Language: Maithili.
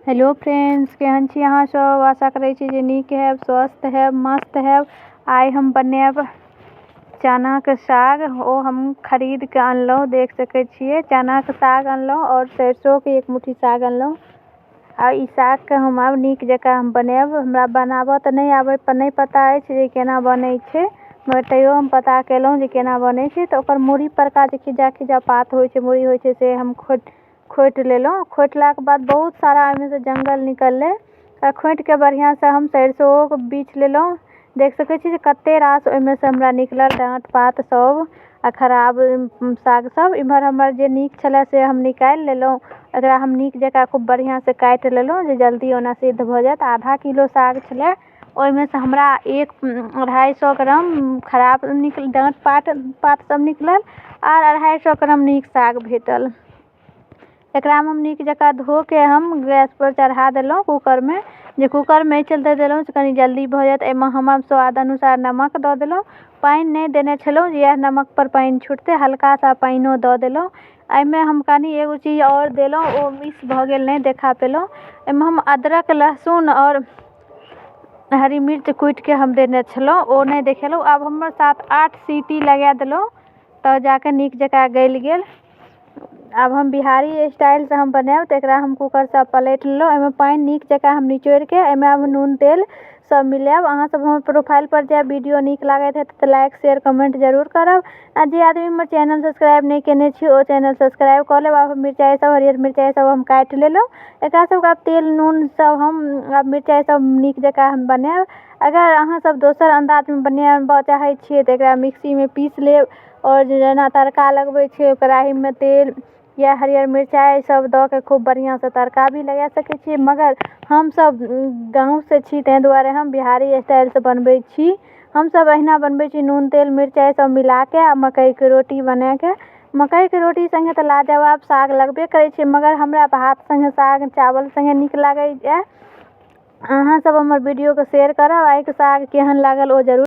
हेलो फ्रेंड्स, केहन छी अहाँ सब। आशा करै छी जे नीक हैब, स्वस्थ हैब, मस्त हैब। आइ हम बनाएब चना के साग। ओ हम खरीद के अनलहुँ, देख सकै छियै। चना के साग अनलहुँ और सरसों के एक मुट्ठी साग अनलहुँ। आ ई साग के हम आब नीक जकाँ हम बनाएब। हमरा बनाबऽ तऽ नहीं पता अछि जे केना बनै छै, मगर तैयो हम पता केलहुँ जे केना बनै छै। तऽ ओकर मूड़ी परका जे खिजा खिजा पात होइ छै, मूड़ी होइ छै, से हम खोटि लेलहुँ। खोटलाके बाद बहुत सारा ओहिमे से जंगल निकललै। खोटि के बढ़िया से हम सरसों के बीछ लेलहुँ। देख सकै छी जे कते रास ओहिमे से हमरा निकलल डाँट पात सब आ खराब साग सब। इम्हर हमर जे नीक छलै से हम निकालि लेलहुँ। एकरा हम नीक जकाँ खूब बढ़िया से काटि लेलहुँ जे जल्दी ओना सिद्ध भऽ जायत। आधा किलो साग छलै, ओहिमे से हमरा 1-250 ग्राम खराब डाँट पात सब निकलल और 250 ग्राम नीक साग भेटल। एकरा हम नीक जकाँ धो के हम गैस पर चढ़ा देलहुँ कुकर में। जे कुकर में चलते देलहुँ से कनी जल्दी भऽ जायत। एहिमे हम स्वाद अनुसार नमक दऽ देलहुँ। पानि नहीं देने छलहुँ जे इएह नमक पर पानि छूटतै, हल्का सा पानिओ दऽ देलहुँ। एहिमे हम कनी एगो चीज और देलहुँ, ओ मिस भऽ गेल, नहीं देखा पेलहुँ। एहिमे हम अदरक, लहसुन और हरी मिर्च कुटि के हम देने छलहुँ, ओ नहीं देखेलहुँ। आब हमर 7-8 सीटी लगा देलहुँ तऽ जाके नीक जकाँ गल गेल। अब हम बिहारी स्टाइल से हम बनाएब तऽ एकरा हम कुकर से पलटि लेलहुँ। एहिमे पानि नीक जकाँ हम निचोड़ि के एहिमे अब नून तेल सब मिलाएब। अहाँ सब हमर प्रोफाइल पर जाएब, वीडियो नीक लागैत हैत तऽ लाइक शेयर कमेंट जरूर करब। आ जे आदमी हमर चैनल सब्सक्राइब नहीं केने छी ओ चैनल सब्सक्राइब कऽ लेब। आब मिरचाई सब, हरियर मिरचाई सब हम काटि लेलहुँ। एकरा सबके आब तेल नून सब हम आब मिरचाई सब नीक जकाँ हम बनाएब। अगर अहाँ सब दोसर अंदाज में बनाबऽ चाहै छियै तऽ एकरा मिक्सी में पीस लेब। और जेना तड़का लगबै छै, कढ़ाई में तेल या हरियर मिरचाई सब दऽ के खूब बढ़िया से तड़का भी लगा सकै छियै। मगर हम सब गाँव से छी ताहि दुआरे हम बिहारी स्टाइल से बनबै छी। हम सब अहिना बनबै छी, नून तेल मिरचाई सब मिला के आ मकई के रोटी बना के। मकई के रोटी संगे तऽ लाजवाब साग लगबे करै छै, मगर हमरा भात संगे साग चावल संगे नीक लागैए। अहाँ सब हमर वीडियो के शेयर करब। आइ के साग केहन लागल ओ जरूर